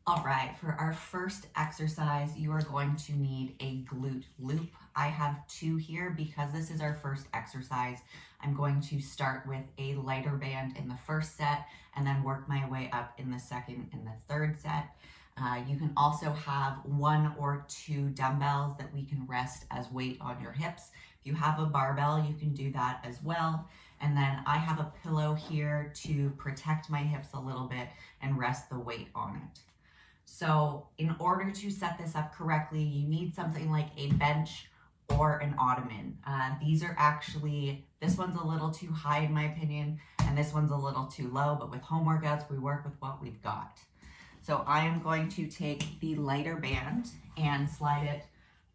All right, for our first exercise, you are going to need a glute loop. I have two here because this is our first exercise. I'm going to start with a lighter band in the first set and then work my way up in the second and the third set. You can also have 1 or 2 dumbbells that we can rest as weight on your hips. If you have a barbell, you can do that as well. And then I have a pillow here to protect my hips a little bit and rest the weight on it. So in order to set this up correctly, you need something like a bench or an ottoman. These are actually, this one's a little too high in my opinion, and this one's a little too low, but with home workouts, we work with what we've got. So I am going to take the lighter band and slide it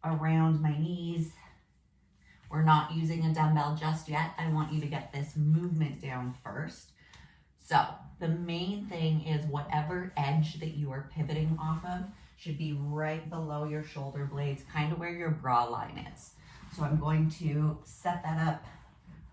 around my knees. We're not using a dumbbell just yet. I want you to get this movement down first. So the main thing is whatever edge that you are pivoting off of should be right below your shoulder blades, kind of where your bra line is. So I'm going to set that up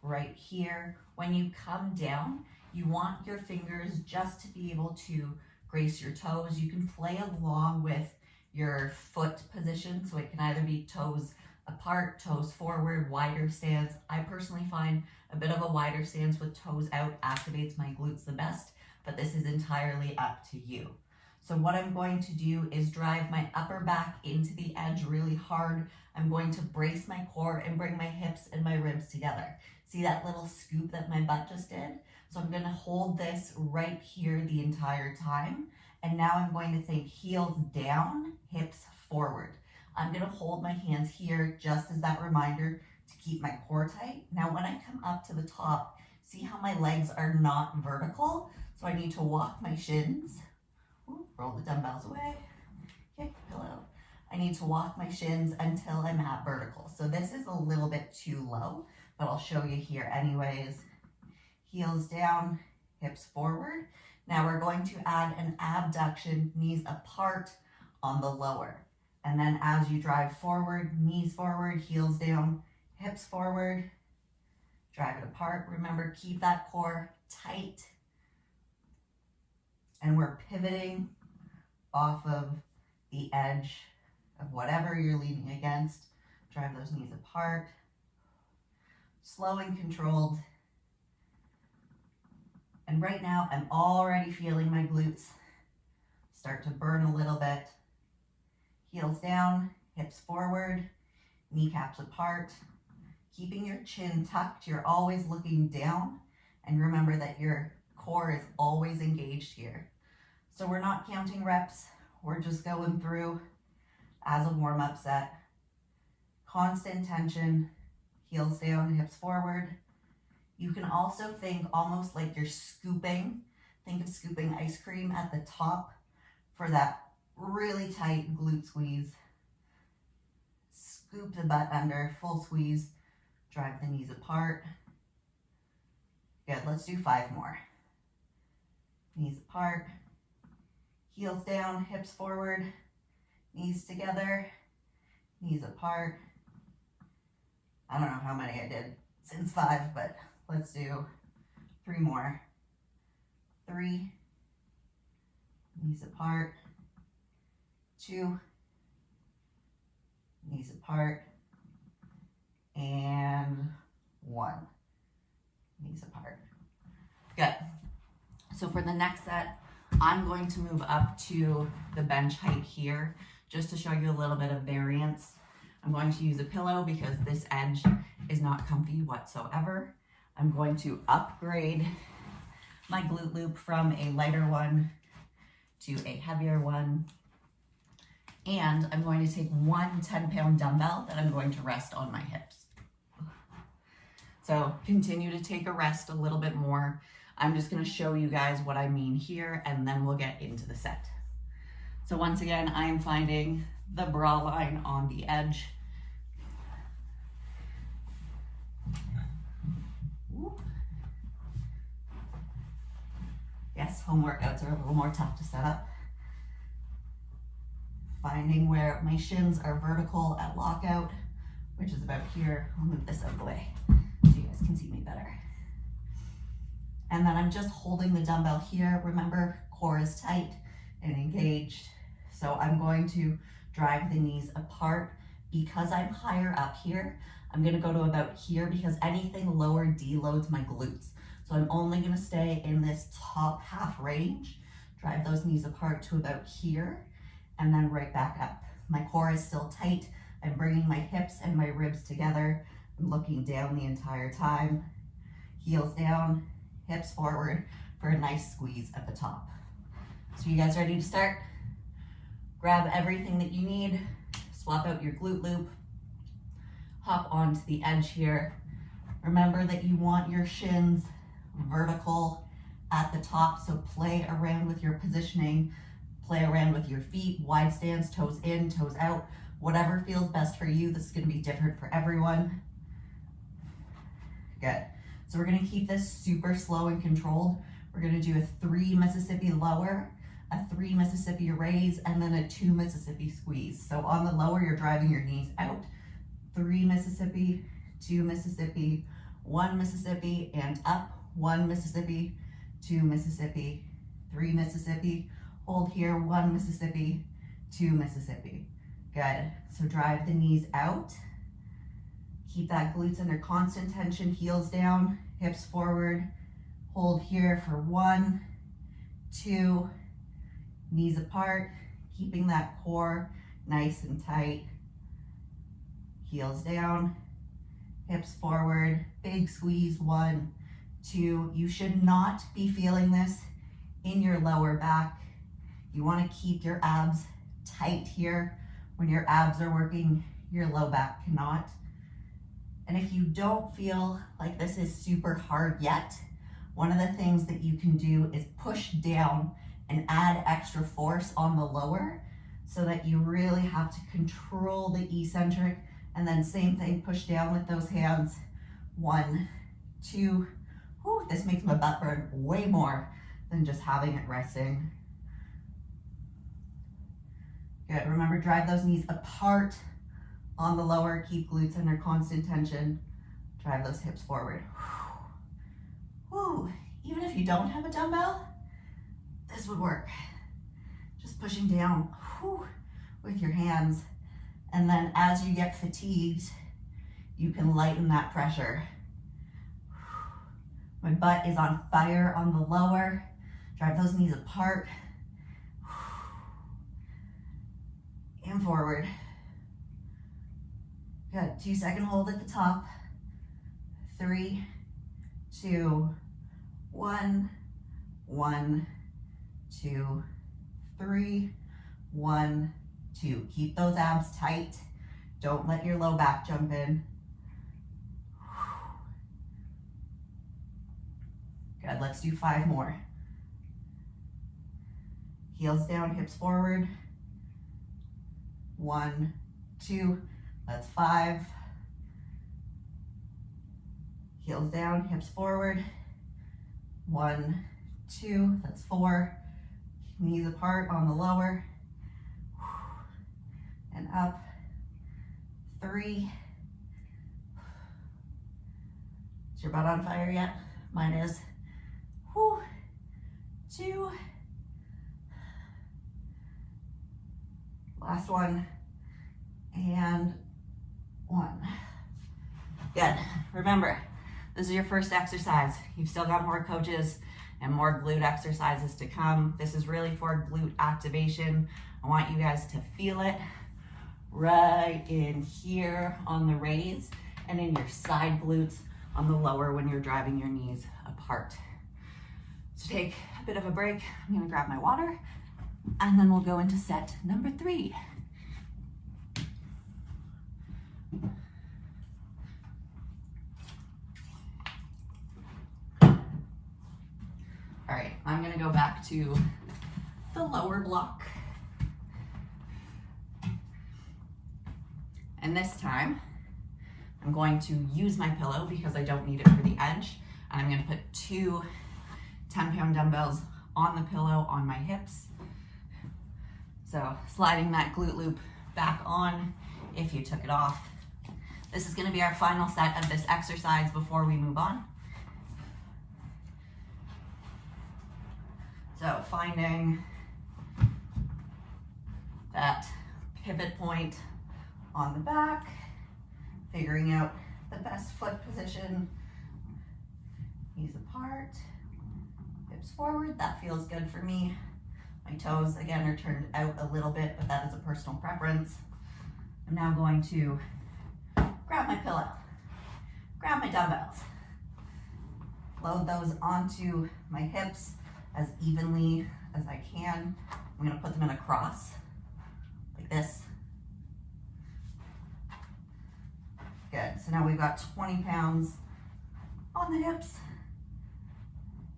right here. When you come down, you want your fingers just to be able to grace your toes. You can play along with your foot position, so it can either be toes apart, toes forward, wider stance. I personally find a bit of a wider stance with toes out activates my glutes the best, but this is entirely up to you. So what I'm going to do is drive my upper back into the edge really hard. I'm going to brace my core and bring my hips and my ribs together. See that little scoop that my butt just did? So I'm gonna hold this right here the entire time. And now I'm going to think heels down, hips forward. I'm gonna hold my hands here just as that reminder to keep my core tight. Now when I come up to the top, see how my legs are not vertical? So I need to walk my shins. Ooh, roll the dumbbells away. Okay, pillow. I need to walk my shins until I'm at vertical. So this is a little bit too low, but I'll show you here anyways. Heels down, hips forward. Now we're going to add an abduction, knees apart on the lower. And then as you drive forward, knees forward, heels down, hips forward, drive it apart. Remember, keep that core tight. And we're pivoting off of the edge of whatever you're leaning against. Drive those knees apart. Slow and controlled. And right now, I'm already feeling my glutes start to burn a little bit. Heels down, hips forward, kneecaps apart. Keeping your chin tucked, you're always looking down. And remember that your core is always engaged here. So we're not counting reps, we're just going through as a warm-up set. Constant tension, heels down, hips forward. You can also think almost like you're scooping. Think of scooping ice cream at the top for that really tight glute squeeze. Scoop the butt under, full squeeze. Drive the knees apart. Good, let's do 5 more. Knees apart, heels down, hips forward, knees together, knees apart. I don't know how many I did since 5, but let's do 3 more. 3, knees apart, 2, knees apart, and 1, knees apart. Good. So for the next set, I'm going to move up to the bench height here, just to show you a little bit of variance. I'm going to use a pillow because this edge is not comfy whatsoever. I'm going to upgrade my glute loop from a lighter one to a heavier one. And I'm going to take 1 10-pound dumbbell that I'm going to rest on my hips. So continue to take a rest a little bit more. I'm just going to show you guys what I mean here, and then we'll get into the set. So once again, I'm finding the bra line on the edge. Yes, home workouts are a little more tough to set up. Finding where my shins are vertical at lockout, which is about here. I'll move this out of the way so you guys can see me better. And then I'm just holding the dumbbell here. Remember, core is tight. and engaged. So I'm going to drive the knees apart. Because I'm higher up here, I'm gonna go to about here because anything lower deloads my glutes. So I'm only gonna stay in this top half range, drive those knees apart to about here, and then right back up. My core is still tight. I'm bringing my hips and my ribs together. I'm looking down the entire time. Heels down, hips forward for a nice squeeze at the top. So you guys ready to start? Grab everything that you need. Swap out your glute loop, hop onto the edge here. Remember that you want your shins vertical at the top, so play around with your positioning, play around with your feet, wide stance, toes in, toes out, whatever feels best for you. This is gonna be different for everyone. Good. So we're gonna keep this super slow and controlled. We're gonna do a 3 Mississippi lower, a 3 Mississippi raise, and then a 2 Mississippi squeeze. So on the lower, you're driving your knees out. 3 Mississippi, 2 Mississippi, 1 Mississippi, and up. 1 Mississippi, 2 Mississippi, 3 Mississippi. Hold here, 1 Mississippi, 2 Mississippi. Good. So drive the knees out. Keep that glutes under constant tension, heels down, hips forward. Hold here for 1, 2, knees apart, keeping that core nice and tight. Heels down, hips forward, big squeeze, 1, 2. You should not be feeling this in your lower back. You want to keep your abs tight here. When your abs are working, your low back cannot. And if you don't feel like this is super hard yet, one of the things that you can do is push down and add extra force on the lower so that you really have to control the eccentric, and then same thing, push down with those hands. 1, 2, whew, this makes my butt burn way more than just having it resting. Good, remember, drive those knees apart on the lower, keep glutes under constant tension, drive those hips forward. Whew. Even if you don't have a dumbbell, this would work. Just pushing down with your hands. And then as you get fatigued, you can lighten that pressure. My butt is on fire on the lower. Drive those knees apart. And forward. Good, 2-second hold at the top. 3, 2, 1, 1, 2, 3, 1, 2. Keep those abs tight. Don't let your low back jump in. Good, let's do 5 more. Heels down, hips forward. 1, 2, that's 5. Heels down, hips forward. 1, 2, that's 4. Knees apart on the lower. And up. 3. Is your butt on fire yet? Mine is. 2. Last one. And 1. Good. Remember, this is your first exercise. You've still got more coaches and more glute exercises to come. This is really for glute activation. I want you guys to feel it right in here on the raise and in your side glutes on the lower when you're driving your knees apart. So take a bit of a break. I'm gonna grab my water and then we'll go into set number 3. All right, I'm gonna go back to the lower block. And this time, I'm going to use my pillow because I don't need it for the edge. And I'm gonna put 2 10-pound dumbbells on the pillow on my hips. So sliding that glute loop back on if you took it off. This is gonna be our final set of this exercise before we move on. So finding that pivot point on the back, figuring out the best foot position, knees apart, hips forward. That feels good for me. My toes, again, are turned out a little bit, but that is a personal preference. I'm now going to grab my pillow, grab my dumbbells, load those onto my hips as evenly as I can. I'm gonna put them in a cross, like this. Good, so now we've got 20 pounds on the hips.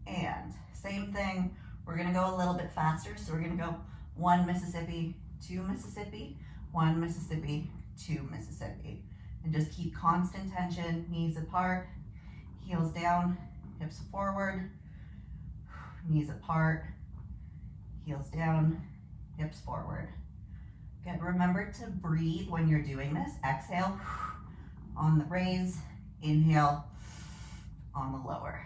And same thing, we're gonna go a little bit faster. So we're gonna go 1 Mississippi, 2 Mississippi, 1 Mississippi, 2 Mississippi. And just keep constant tension, knees apart, heels down, hips forward, knees apart, heels down, hips forward. Good, remember to breathe when you're doing this. Exhale on the raise, inhale on the lower.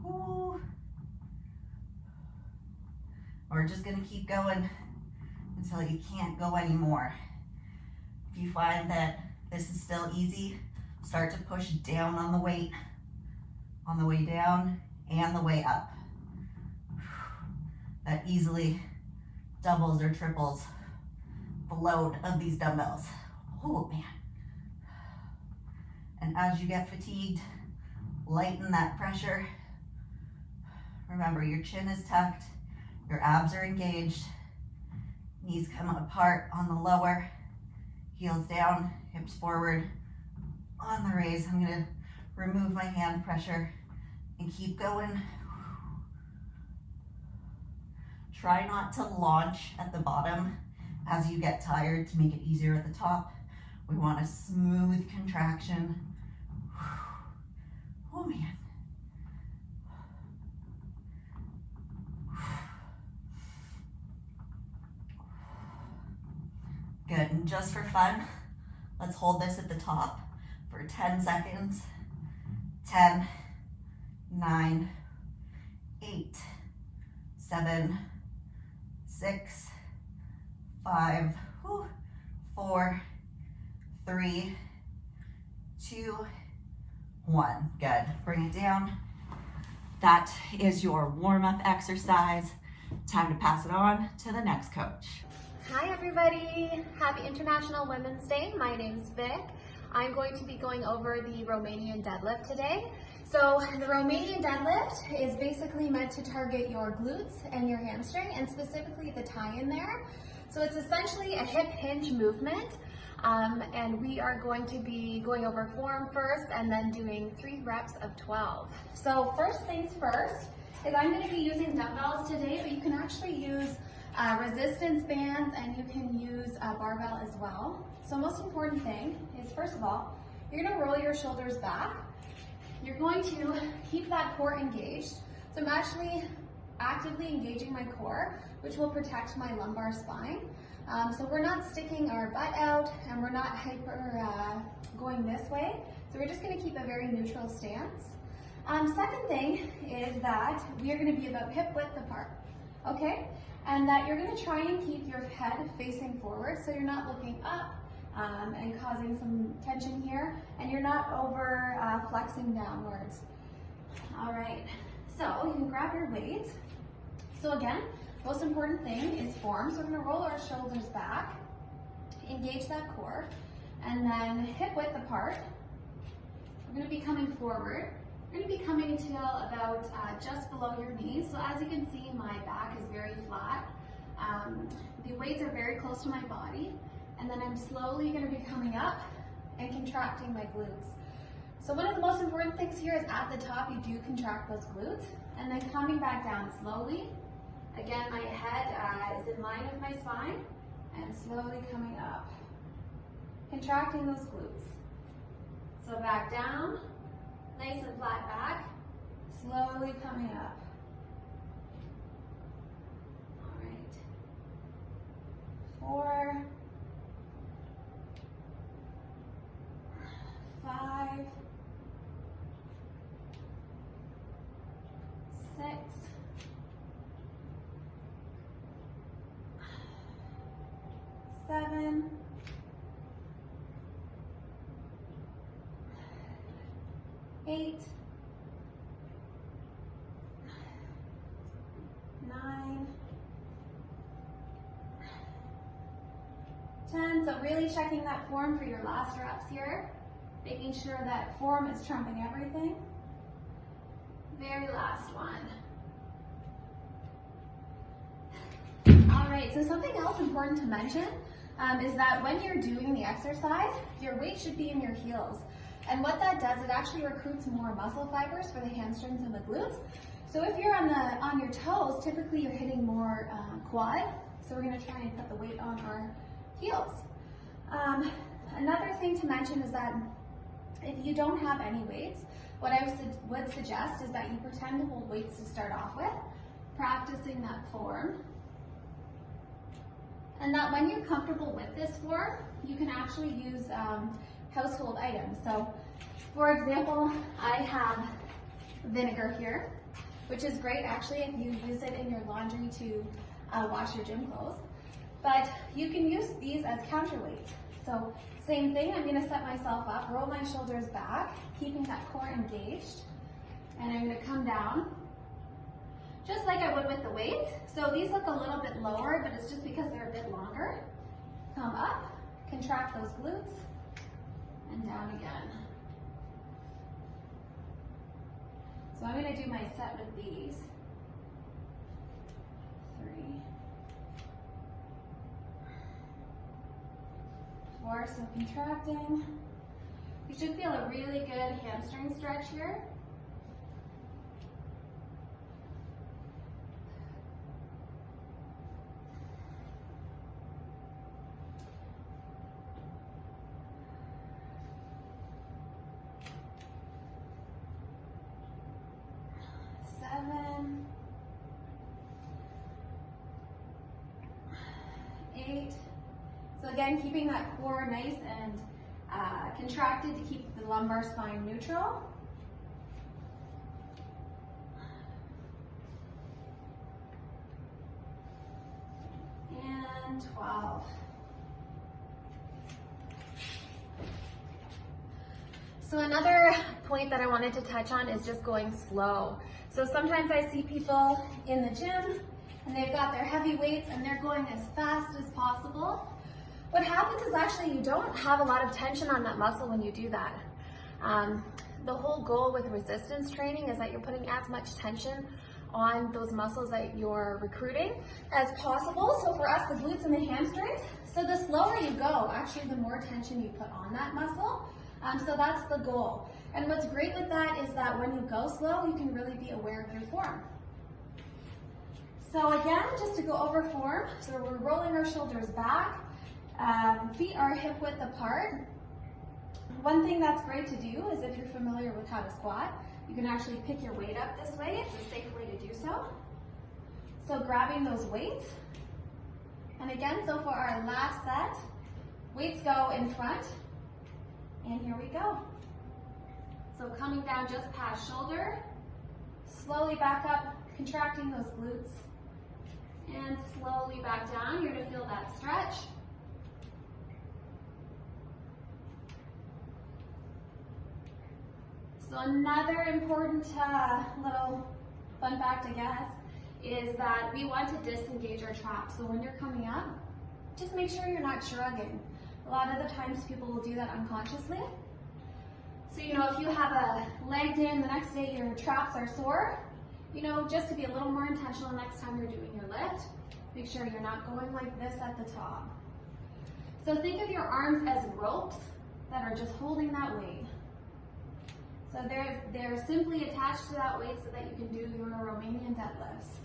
Ooh. We're just gonna keep going until you can't go anymore. If you find that this is still easy, start to push down on the weight, on the way down and the way up. That easily doubles or triples the load of these dumbbells. Oh man. And as you get fatigued, lighten that pressure. Remember, your chin is tucked, your abs are engaged, knees come apart on the lower, heels down, hips forward. On the raise, I'm gonna remove my hand pressure and keep going. Try not to launch at the bottom as you get tired to make it easier at the top. We want a smooth contraction. Oh man. Good, and just for fun, let's hold this at the top for 10 seconds. 10, 9, 8, 7, 6, 5, 4, 3, 2, 1. Good, bring it down. That is your warm-up exercise. Time to pass it on to the next coach. Hi everybody, happy International Women's Day. My name's Vic. I'm going to be going over the Romanian deadlift today. So the Romanian deadlift is basically meant to target your glutes and your hamstring, and specifically the tie-in there. So it's essentially a hip hinge movement, and we are going to be going over form first and then doing 3 reps of 12. So first things first is I'm going to be using dumbbells today, but you can actually use resistance bands, and you can use a barbell as well. So most important thing is, first of all, you're going to roll your shoulders back. You're going to keep that core engaged. So I'm actually actively engaging my core, which will protect my lumbar spine. So we're not sticking our butt out, and we're not going this way. So we're just going to keep a very neutral stance. Second thing is that we are going to be about hip width apart. Okay? And that you're going to try and keep your head facing forward, so you're not looking up and causing some tension here, and you're not over flexing downwards. All right, so you can grab your weights. So again, most important thing is form. So we're going to roll our shoulders back, engage that core, and then hip width apart. We're going to be coming forward. We're going to be coming till about just below your knees. So as you can see, my back is very flat. The weights are very close to my body. And then I'm slowly going to be coming up and contracting my glutes. So one of the most important things here is at the top, you do contract those glutes. And then coming back down slowly. Again, my head is in line with my spine. And slowly coming up. Contracting those glutes. So back down. Nice and flat back, slowly coming up. All right. 4, 5, 7, 8, 9, 10. So really checking that form for your last reps here, making sure that form is trumping everything. Very last one. All right, so something else important to mention is that when you're doing the exercise, your weight should be in your heels. And what that does, it actually recruits more muscle fibers for the hamstrings and the glutes. So if you're on your toes, typically you're hitting more quad. So we're gonna try and put the weight on our heels. Another thing to mention is that if you don't have any weights, what I would suggest is that you pretend to hold weights to start off with, practicing that form. And that when you're comfortable with this form, you can actually use household items. So for example, I have vinegar here, which is great actually if you use it in your laundry to wash your gym clothes. But you can use these as counterweights. So same thing, I'm gonna set myself up, roll my shoulders back, keeping that core engaged. And I'm gonna come down, just like I would with the weights. So these look a little bit lower, but it's just because they're a bit longer. Come up, contract those glutes, and down again. So I'm gonna do my set with these. 3, 4, so contracting. You should feel a really good hamstring stretch here. 7, 8. So again, keeping that core nice and contracted to keep the lumbar spine neutral. 12. So another point that I wanted to touch on is just going slow. So sometimes I see people in the gym and they've got their heavy weights and they're going as fast as possible. What happens is actually you don't have a lot of tension on that muscle when you do that. The whole goal with resistance training is that you're putting as much tension on those muscles that you're recruiting as possible. So for us, the glutes and the hamstrings. So the slower you go, actually the more tension you put on that muscle. So that's the goal. And what's great with that is that when you go slow, you can really be aware of your form. So again, just to go over form, so we're rolling our shoulders back, feet are hip width apart. One thing that's great to do is if you're familiar with how to squat, you can actually pick your weight up this way. It's a safe way to do so. So grabbing those weights. And again, so for our last set, weights go in front. And here we go. So coming down just past shoulder, slowly back up, contracting those glutes, and slowly back down. You're gonna feel that stretch. So another important little fun fact, I guess, is that we want to disengage our traps. So when you're coming up, just make sure you're not shrugging. A lot of the times people will do that unconsciously. So, you know, if you have a leg day and the next day your traps are sore, you know, just to be a little more intentional next time you're doing your lift, make sure you're not going like this at the top. So think of your arms as ropes that are just holding that weight. So they're simply attached to that weight so that you can do your Romanian deadlifts.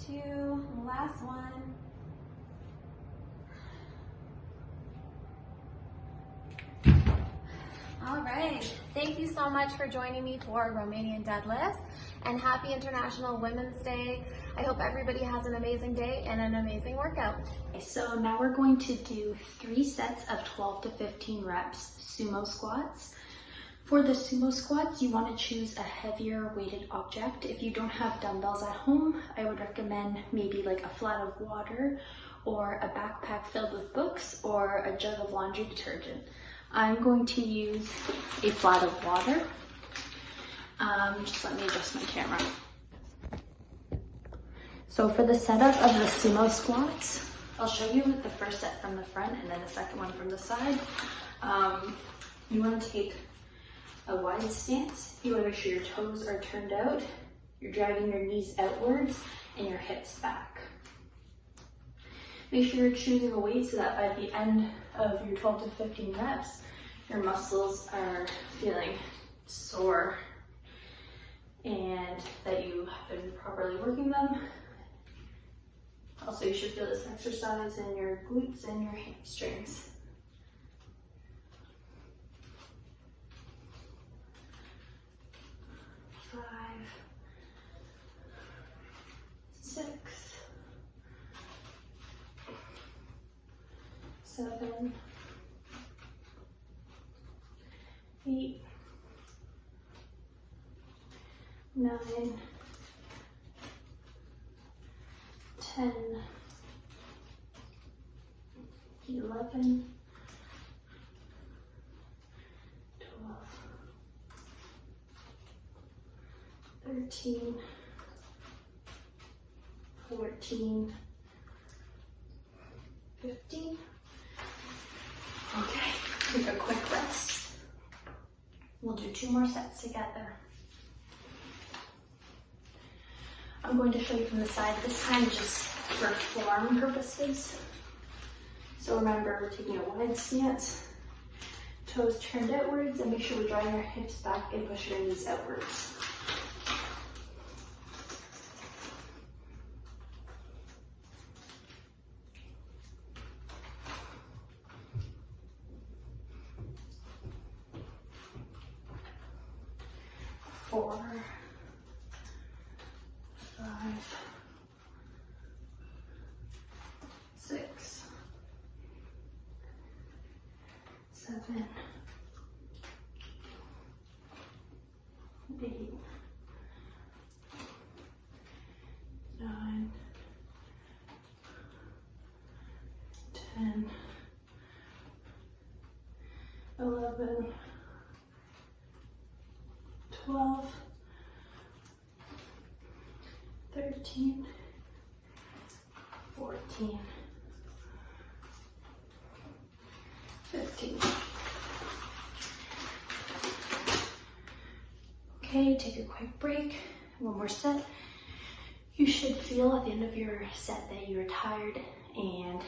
2, last one. All right, thank you so much for joining me for Romanian deadlifts, and happy International Women's Day. I hope everybody has an amazing day and an amazing workout. So now we're going to do 3 sets of 12 to 15 reps sumo squats. For the sumo squats, you want to choose a heavier weighted object. If you don't have dumbbells at home, I would recommend maybe like a flat of water or a backpack filled with books or a jug of laundry detergent. I'm going to use a flat of water. Just let me adjust my camera. So for the setup of the sumo squats, I'll show you the first set from the front and then the second one from the side. You want to take a wide stance. You want to make sure your toes are turned out. You're driving your knees outwards and your hips back. Make sure you're choosing a weight so that by the end of your 12 to 15 reps, your muscles are feeling sore and that you have been properly working them. Also, you should feel this exercise in your glutes and your hamstrings. 5, 6, 7, 8, 9, 10, 11, 12, 13, 14, 15. Okay, take a quick rest. We'll do 2 more sets together. I'm going to show you from the side this time just for form purposes. So remember, we're taking a wide stance, toes turned outwards, and make sure we're drawing our hips back and pushing our knees outwards. Four, 5, 6, 7, 8, 9, 10, 11, 12, 13, 14, 15. Okay, take a quick break. 1 more set. You should feel at the end of your set that you're tired and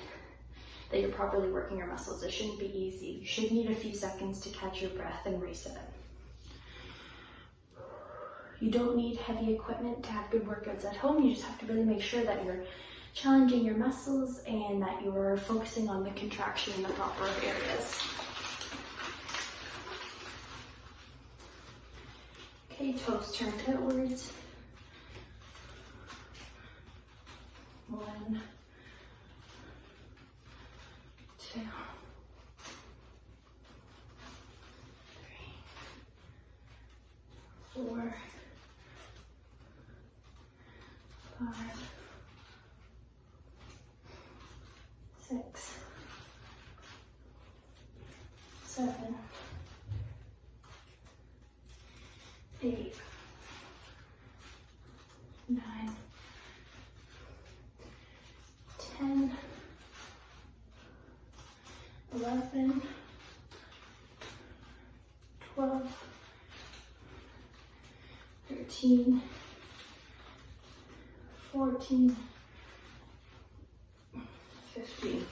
that you're properly working your muscles. It shouldn't be easy. You should need a few seconds to catch your breath and reset. You don't need heavy equipment to have good workouts at home. You just have to really make sure that you're challenging your muscles and that you're focusing on the contraction in the proper areas. Okay, toes turned outwards. 1, 2, 3, 4, 5, 6, 7, 8, 9, 10, 11, 12, 13, 14, 15.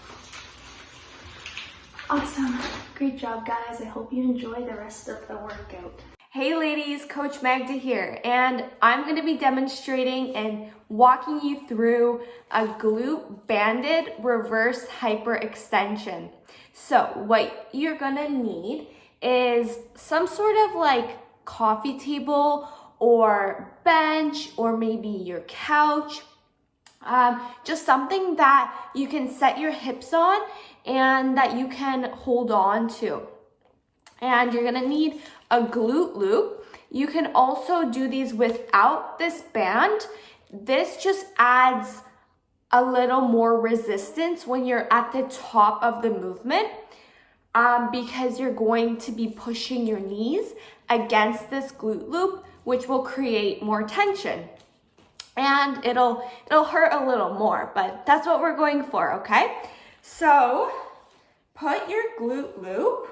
Awesome. Great job, guys. I hope you enjoy the rest of the workout. Hey ladies, Coach Magda here, and I'm going to be demonstrating and walking you through a glute banded reverse hyperextension. So what you're going to need is some sort of like coffee table or bench or maybe your couch. Just something that you can set your hips on and that you can hold on to. And you're gonna need a glute loop. You can also do these without this band. This just adds a little more resistance when you're at the top of the movement because you're going to be pushing your knees against this glute loop, which will create more tension. And it'll hurt a little more, but that's what we're going for, okay? So put your glute loop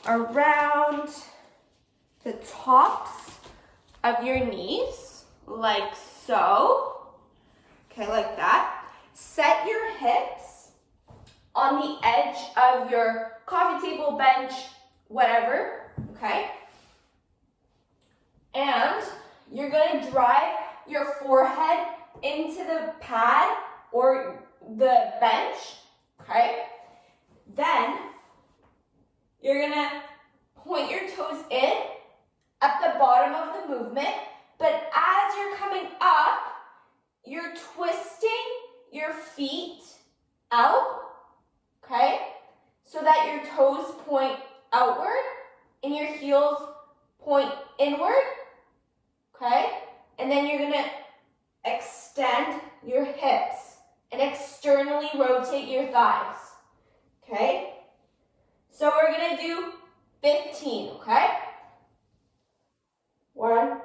around the tops of your knees, like so. Okay, like that. Set your hips on the edge of your coffee table, bench, whatever, okay? And you're gonna drive your forehead into the pad or the bench, okay? Then you're gonna point your toes in at the bottom of the movement, but as you're coming up, you're twisting your feet out, okay? So that your toes point outward and your heels point inward, okay? And then you're gonna extend your hips and externally rotate your thighs, okay? So we're gonna do 15, okay? 1,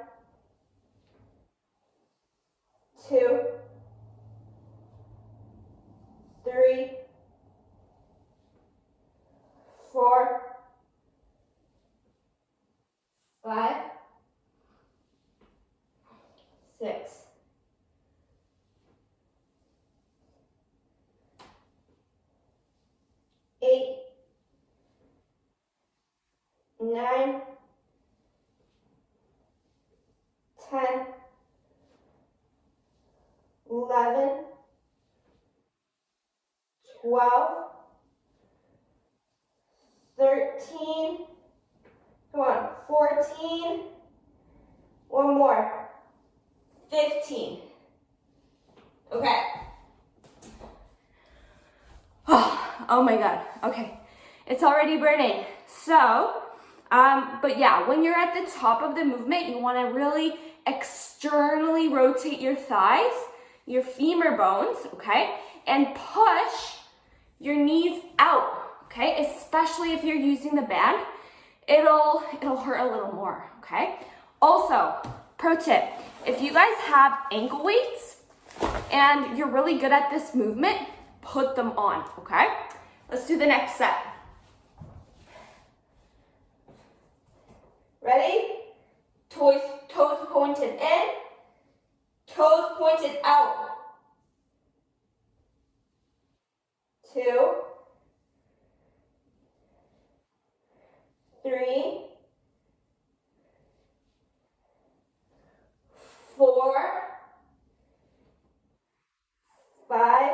2, 3, 4, 5, 6, 8, 9, 10, 11, 12, 13, come on, 14, one more, 15. Okay. Oh my God, okay. It's already burning. So, but yeah, when you're at the top of the movement, you wanna really externally rotate your thighs, your femur bones, okay? And push your knees out, okay? Especially if you're using the band, it'll hurt a little more, okay? Also, pro tip, if you guys have ankle weights and you're really good at this movement, put them on, okay? Let's do the next set. Ready? Toes pointed in, toes pointed out. 2, 3, 4, 5,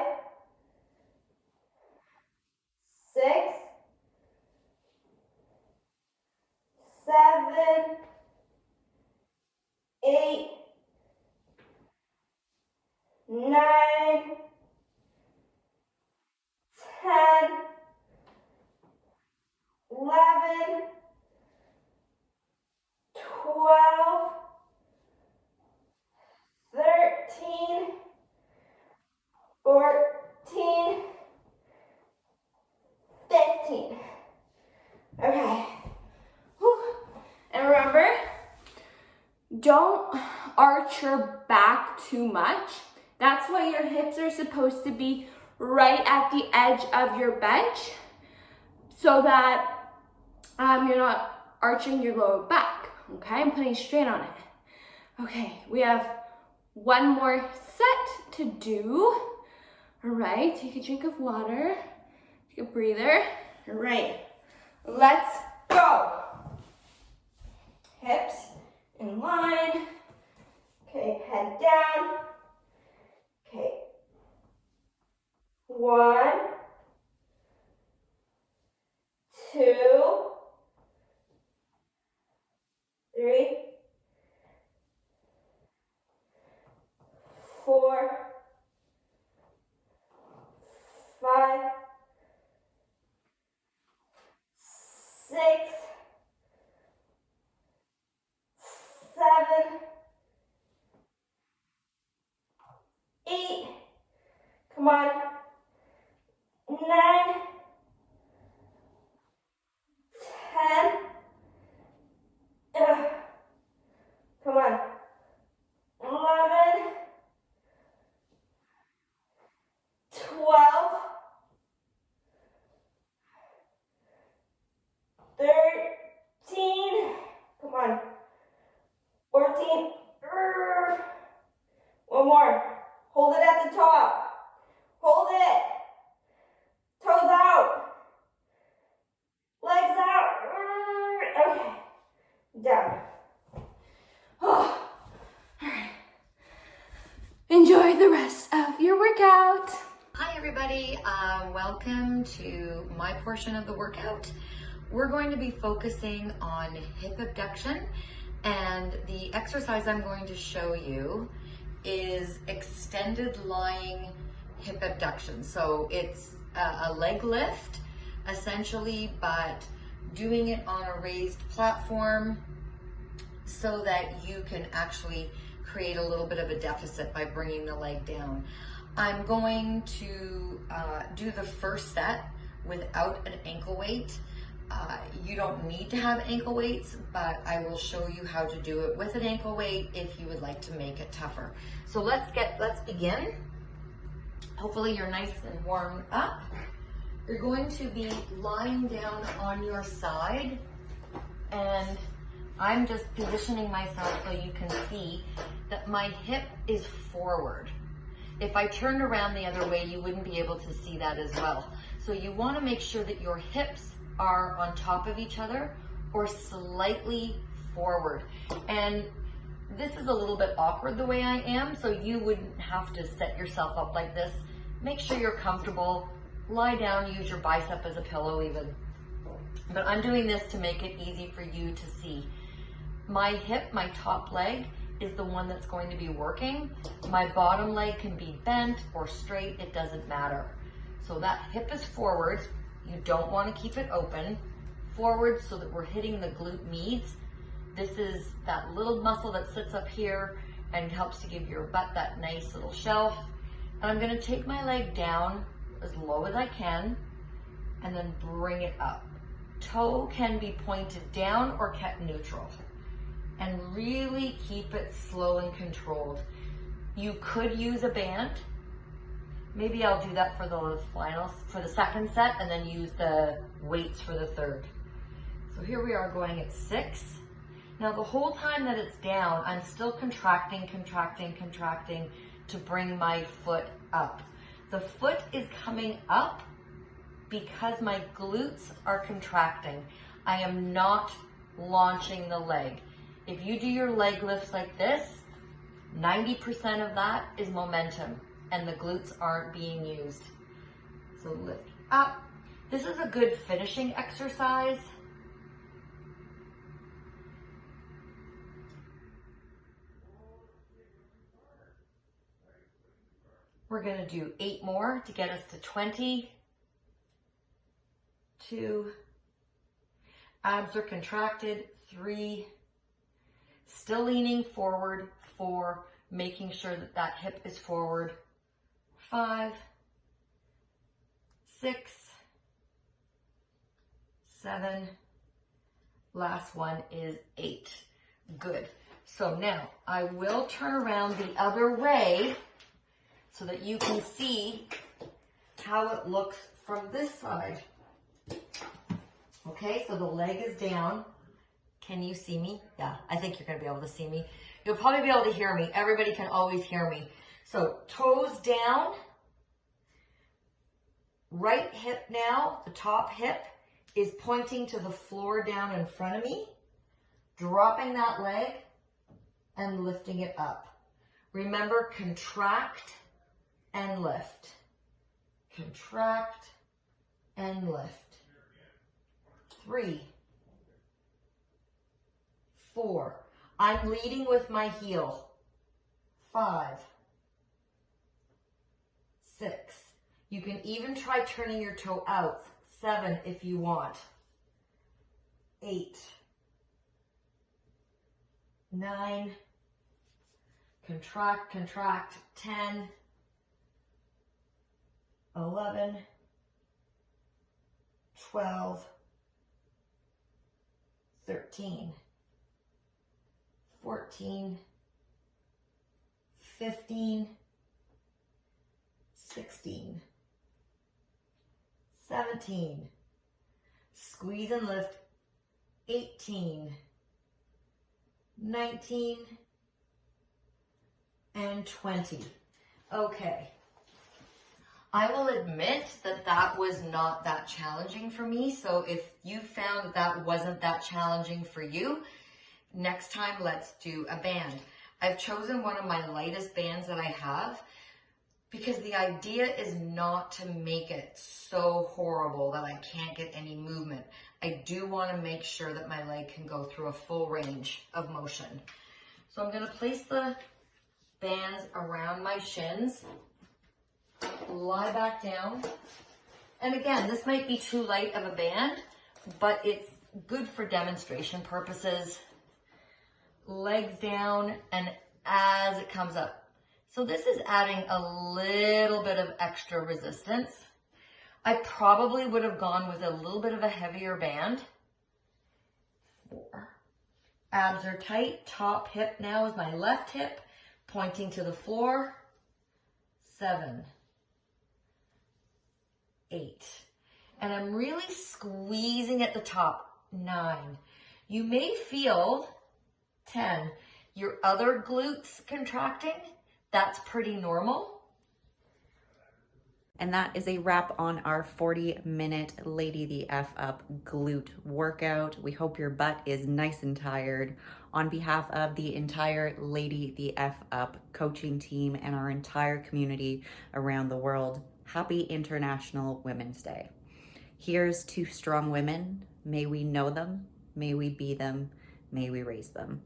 6, 7, 8, 9, 10, 11, 12, 13, 14, 15. Okay. Whew. And remember, don't arch your back too much. That's why your hips are supposed to be right at the edge of your bench so that you're not arching your lower back, okay? I'm putting strain on it. Okay, we have one more set to do. All right, take a drink of water, take a breather. All right, let's go. hips in line. Okay, head down. Okay. 1, 2, 3, 4, 5, 6, 7, 8, come on, 9, 10, come on, 11, 12, 13, come on, 14, one more, hold it at the top, hold it, toes out, legs out, okay, down. Oh, all right. Enjoy the rest of your workout. Hi everybody, welcome to my portion of the workout. We're going to be focusing on hip abduction, and the exercise I'm going to show you is extended lying hip abduction. So it's a leg lift essentially, but doing it on a raised platform so that you can actually create a little bit of a deficit by bringing the leg down. I'm going to do the first set without an ankle weight. You don't need to have ankle weights, but I will show you how to do it with an ankle weight if you would like to make it tougher. So let's begin. Hopefully you're nice and warmed up. You're going to be lying down on your side, and I'm just positioning myself so you can see that my hip is forward. If I turned around the other way, you wouldn't be able to see that as well. So you want to make sure that your hips are on top of each other or slightly forward. And this is a little bit awkward the way I am, so you wouldn't have to set yourself up like this. Make sure you're comfortable. Lie down, use your bicep as a pillow even. But I'm doing this to make it easy for you to see. My hip, my top leg, is the one that's going to be working. My bottom leg can be bent or straight, it doesn't matter. So that hip is forward. You don't want to keep it open. Forward so that we're hitting the glute medius. This is that little muscle that sits up here and helps to give your butt that nice little shelf. And I'm going to take my leg down as low as I can and then bring it up. Toe can be pointed down or kept neutral. And really keep it slow and controlled. You could use a band. Maybe I'll do that for the finals, for the second set, and then use the weights for the third. So here we are going at 6. Now the whole time that it's down, I'm still contracting to bring my foot up. The foot is coming up because my glutes are contracting. I am not launching the leg. If you do your leg lifts like this, 90% of that is momentum and the glutes aren't being used. So lift up. This is a good finishing exercise. We're gonna do 8 more to get us to 20. 2. Abs are contracted. 3. Still leaning forward. 4. Making sure that that hip is forward. 5. 6. 7. Last one is 8. Good. So now I will turn around the other way so that you can see how it looks from this side. Okay, so the leg is down. Can you see me? Yeah, I think you're gonna be able to see me. You'll probably be able to hear me. Everybody can always hear me. So toes down, right hip now, the top hip is pointing to the floor down in front of me. dropping that leg and lifting it up. Remember, contract and lift. Contract and lift. 3, 4. I'm leading with my heel. 5, 6. You can even try turning your toe out. 7 if you want. 8, 9, contract, contract. 10, 11, 12, 13, 14, 15, 16, 17, squeeze and lift, 18, 19, and 20. Okay. I will admit that that was not that challenging for me. So if you found that that wasn't that challenging for you, next time let's do a band. I've chosen one of my lightest bands that I have because the idea is not to make it so horrible that I can't get any movement. I do want to make sure that my leg can go through a full range of motion. So I'm going to place the bands around my shins, lie back down. And again, this might be too light of a band, but it's good for demonstration purposes. Legs down and as it comes up. So this is adding a little bit of extra resistance. I probably would have gone with a little bit of a heavier band. 4. Abs are tight. Top hip now is my left hip, pointing to the floor. 7, 8. And I'm really squeezing at the top. 9. You may feel 10. Your other glutes contracting. That's pretty normal. And that is a wrap on our 40-minute Lady the F Up glute workout. We hope your butt is nice and tired. On behalf of the entire Lady the F Up coaching team and our entire community around the world, happy International Women's Day. Here's to strong women. May we know them, may we be them, may we raise them.